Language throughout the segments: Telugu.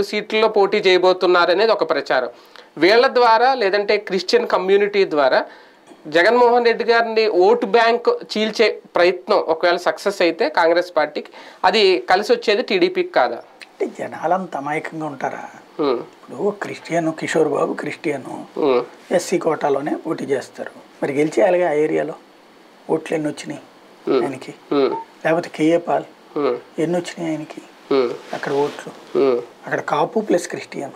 సీట్లలో పోటీ చేయబోతున్నారనేది ఒక ప్రచారం. వీళ్ళ ద్వారా లేదంటే క్రిస్టియన్ కమ్యూనిటీ ద్వారా జగన్మోహన్ రెడ్డి గారిని ఓటు బ్యాంక్ చీల్చే ప్రయత్నం ఒకవేళ సక్సెస్ అయితే కాంగ్రెస్ పార్టీకి అది కలిసి వచ్చేది టీడీపీకి కాదా? అంటే జనాలంత అమాయకంగా ఉంటారా? ఇప్పుడు Christian Kishore Babu Christian SC కోటాలోనే పోటీ చేస్తారు. మరి గెలిచేయాలిగా ఆ ఏరియాలో. ఓట్లు ఎన్ని వచ్చినాయి ఆయనకి? లేకపోతే కేఏ పాల్ ఎన్ని వచ్చినాయి ఆయనకి అక్కడ ఓట్లు? అక్కడ కాపు ప్లస్ క్రిస్టియన్,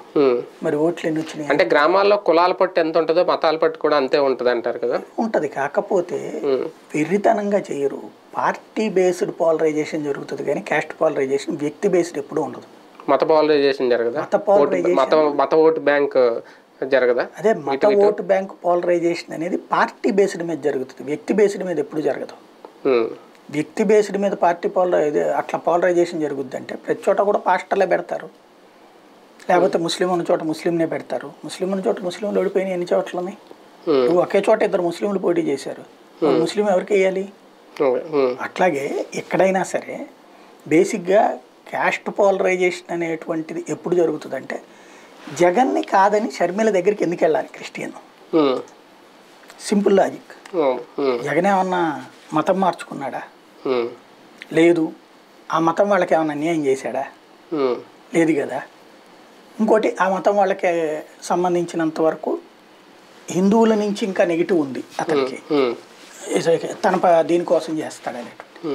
మరి ఓట్లు ఎన్ని వచ్చినాయి? అంటే గ్రామాల్లో కులాల పట్టు ఎంత ఉంటుందో మతాల పట్టు కూడా అంతే ఉంటుంది అంటారు కదా? ఉంటుంది. కాకపోతే వెర్రితనంగా చేయరు. పార్టీ బేస్డ్ పాలరైజేషన్ జరుగుతుంది కానీ క్యాస్ట్ పాలరైజేషన్ వ్యక్తి బేస్డ్ ఎప్పుడూ ఉండదు. మత పాలరైజేషన్ జరగదా? మత ఓటు బ్యాంక్ జరగదా? అదే మత ఓటు బ్యాంక్ పాలరైజేషన్ అనేది పార్టీ బేస్డ్ మీద జరుగుతుంది, వ్యక్తి బేస్డ్ మీద ఎప్పుడు జరగదు. వ్యక్తి బేస్డ్ మీద పార్టీ అట్లా పాలరైజేషన్ జరుగుద్ది అంటే ప్రతి చోట కూడా పాస్టర్లే పెడతారు, లేకపోతే ముస్లిం ఉన్న చోట ముస్లింనే పెడతారు. ముస్లిం ఉన్న చోట ముస్లింలు ఓడిపోయినాయి ఎన్ని చోట్లని? ఒకే చోట ఇద్దరు ముస్లింలు పోటీ చేశారు, ముస్లిం ఎవరికి వేయాలి? అట్లాగే ఎక్కడైనా సరే బేసిక్గా క్యాస్ట్ పాలరైజేషన్ అనేటువంటిది ఎప్పుడు జరుగుతుందంటే జగన్ని కాదని షర్మిల దగ్గరికి ఎందుకు వెళ్ళాలి క్రిస్టియన్? Simple logic. జగన్ ఏమన్నా మతం మార్చుకున్నాడా? లేదు. ఆ మతం వాళ్ళకి ఏమన్నా అన్యాయం చేశాడా? లేదు కదా. ఇంకోటి, ఆ మతం వాళ్ళకి సంబంధించినంత వరకు హిందువుల నుంచి ఇంకా నెగిటివ్ ఉంది అతనికి, తన దీనికోసం చేస్తాడనేటువంటి.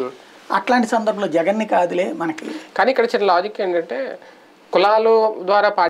అట్లాంటి సందర్భంలో జగన్ని కాదులే మనకి. కానీ ఇక్కడ చిన్న లాజిక్ ఏంటంటే కులాలు ద్వారా